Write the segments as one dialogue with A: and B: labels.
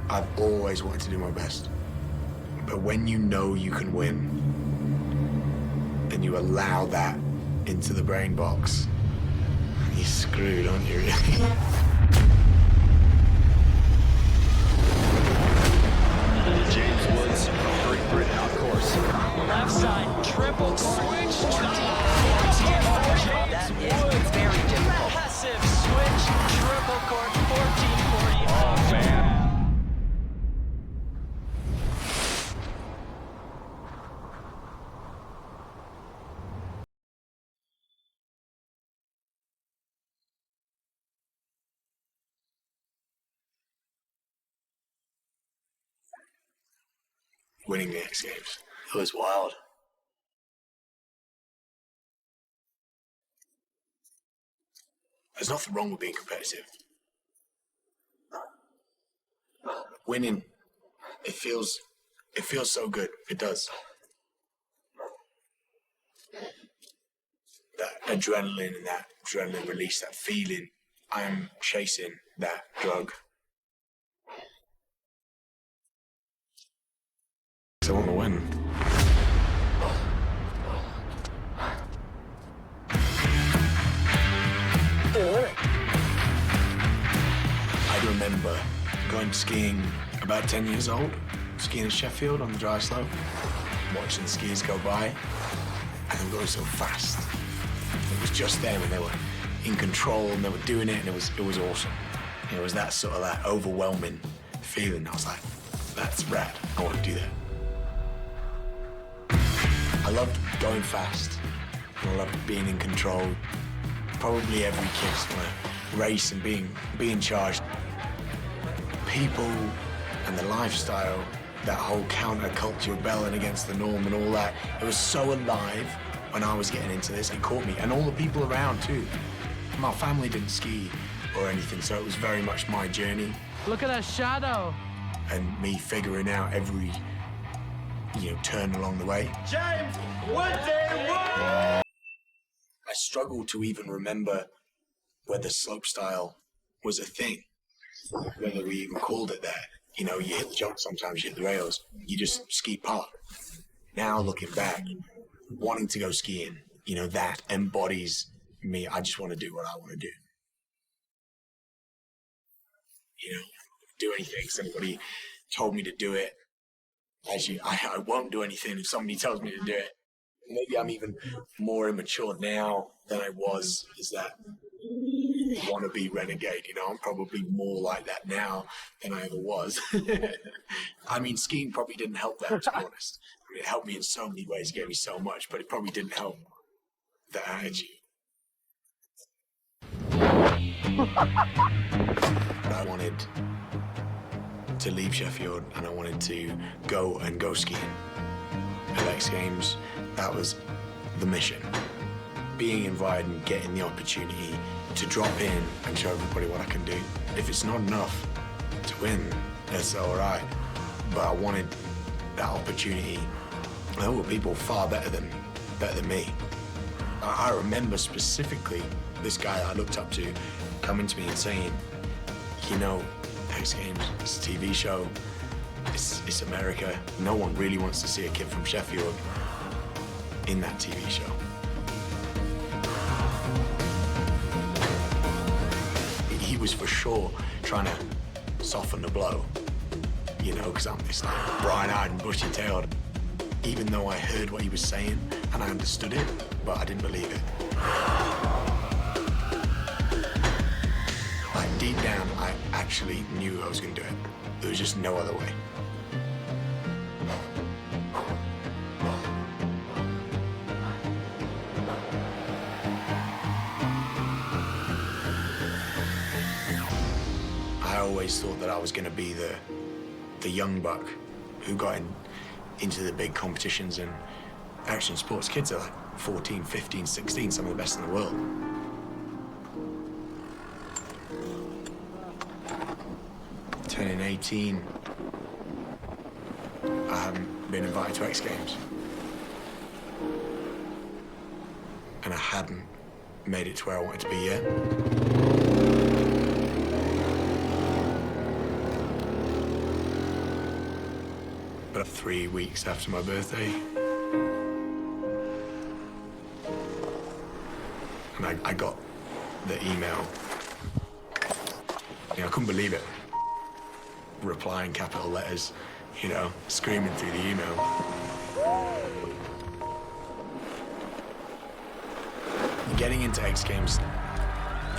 A: I've always wanted to do my best. But when you know you can win, and you allow that into the brain box, you're screwed, aren't you, really?
B: James Woods, Great Britain out course.
C: Left side, triple switch.
D: That is very difficult.
C: Massive switch, triple cork, 1440.
B: Oh, man.
A: Winning the X Games.
E: It was wild.
A: There's nothing wrong with being competitive. Winning, it feels so good. It does. That adrenaline and that adrenaline release, that feeling, I'm chasing that drug. I want to win. I remember going skiing about 10 years old, skiing in Sheffield on the dry slope, watching the skiers go by, and them going so fast. It was just them, and they were in control, and they were doing it, and it was awesome. It was that sort of that overwhelming feeling. I was like, that's rad. I want to do that. I loved going fast, and I loved being in control. Probably every kid's want to race and being charged. People and the lifestyle, that whole counterculture rebelling against the norm and all that, it was so alive when I was getting into this. It caught me, and all the people around too. My family didn't ski or anything, so it was very much my journey.
C: Look at that shadow.
A: And me figuring out every, turn along the way.
B: James Woods won!
A: I struggle to even remember whether slopestyle was a thing, whether we even called it that. You hit the jump sometimes, you hit the rails, you just ski park. Now looking back, wanting to go skiing, that embodies me. I just want to do what I want to do. Do anything. Somebody told me to do it. Actually, I won't do anything if somebody tells me to do it. Maybe I'm even more immature now than I was, is that wannabe renegade. I'm probably more like that now than I ever was. I mean, skiing probably didn't help that, to be honest. It helped me in so many ways, gave me so much, but it probably didn't help that attitude. I wanted to leave Sheffield, and I wanted to go skiing. At X Games, that was the mission. Being invited and getting the opportunity to drop in and show everybody what I can do. If it's not enough to win, that's all right. But I wanted that opportunity. There were people far better than me. I remember specifically this guy I looked up to coming to me and saying, X Games, it's a TV show, it's America. No one really wants to see a kid from Sheffield in that TV show. He was for sure trying to soften the blow, because I'm this like bright-eyed and bushy-tailed. Even though I heard what he was saying and I understood it, but I didn't believe it. Like deep down, I actually knew I was going to do it. There was just no other way. I always thought that I was going to be the young buck who got into the big competitions and action sports. Kids are like 14, 15, 16, some of the best in the world. Turning 18, I haven't been invited to X Games. And I hadn't made it to where I wanted to be yet. But 3 weeks after my birthday, and I got the email. I couldn't believe it. Reply in capital letters, screaming through the email. Getting into X Games,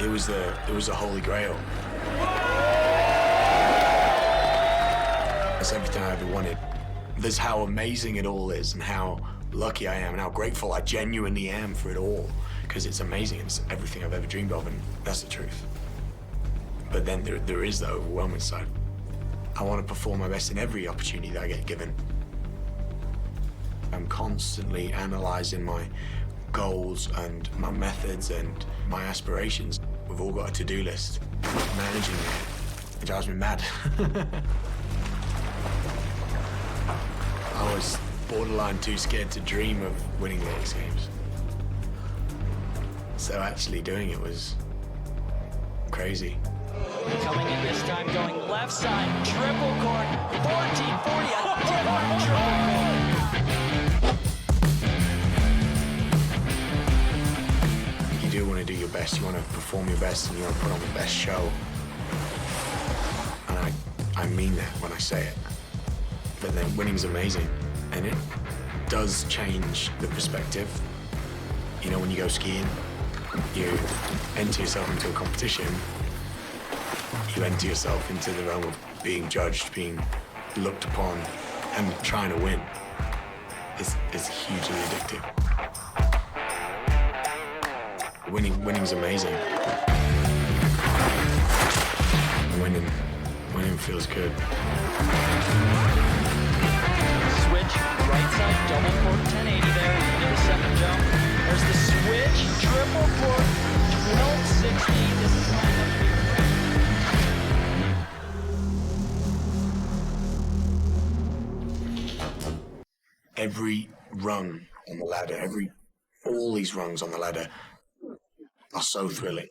A: it was the holy grail. That's everything I ever wanted. There's how amazing it all is and how lucky I am and how grateful I genuinely am for it all, because it's amazing. It's everything I've ever dreamed of, and that's the truth. But then there is the overwhelming side. I want to perform my best in every opportunity that I get given. I'm constantly analyzing my goals and my methods and my aspirations. We've all got a to-do list. Managing it drives me mad. I was borderline too scared to dream of winning the X Games. So actually doing it was crazy.
C: Coming in this time, going left side, triple court, 1440, a different triple court.
A: You do want to do your best, you want to perform your best, and you want to put on the best show. And I mean that when I say it. But then winning's amazing, and it does change the perspective. When you go skiing, you enter yourself into a competition, you enter yourself into the realm of being judged, being looked upon, and trying to win. It's hugely addictive. Winning's amazing. Winning feels good.
C: Switch, right side, double court, 1080 there, into the second jump. There's the switch, triple court, 1260. This is lined up to be
A: Every rung on the ladder, all these rungs on the ladder are so thrilling.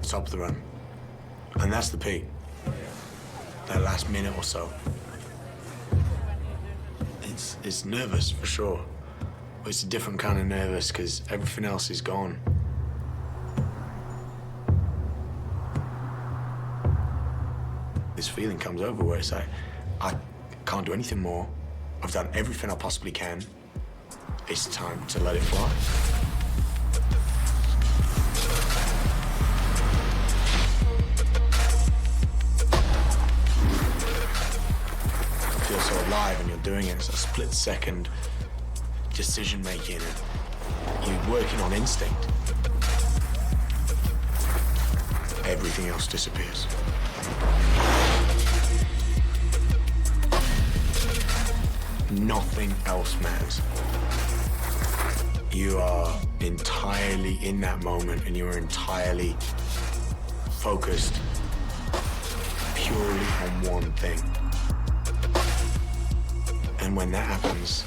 A: Top of the run. And that's the peak. That last minute or so. It's nervous for sure. But it's a different kind of nervous because everything else is gone. This feeling comes over where it's like, I can't do anything more. I've done everything I possibly can. It's time to let it fly. So alive and you're doing it. It's a split-second decision-making. You're working on instinct. Everything else disappears. Nothing else matters. You are entirely in that moment, and you are entirely focused purely on one thing. And when that happens,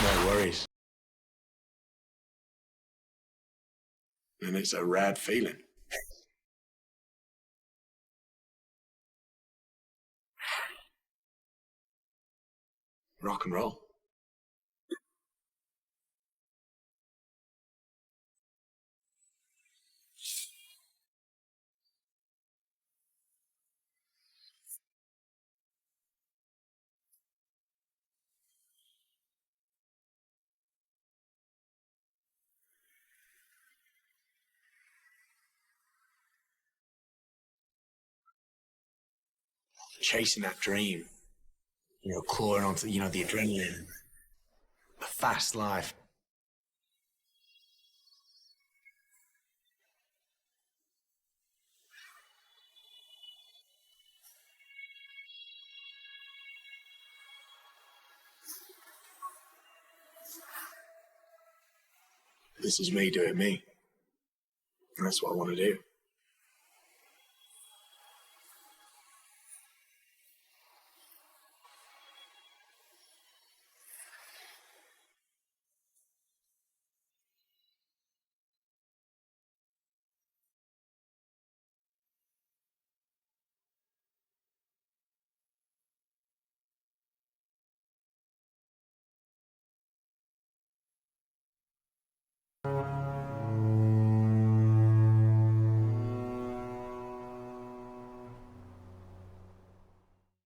A: no worries. And it's a rad feeling. Rock and roll. Chasing that dream, clawing onto, the adrenaline, the fast life. This is me doing me. And that's what I want to do.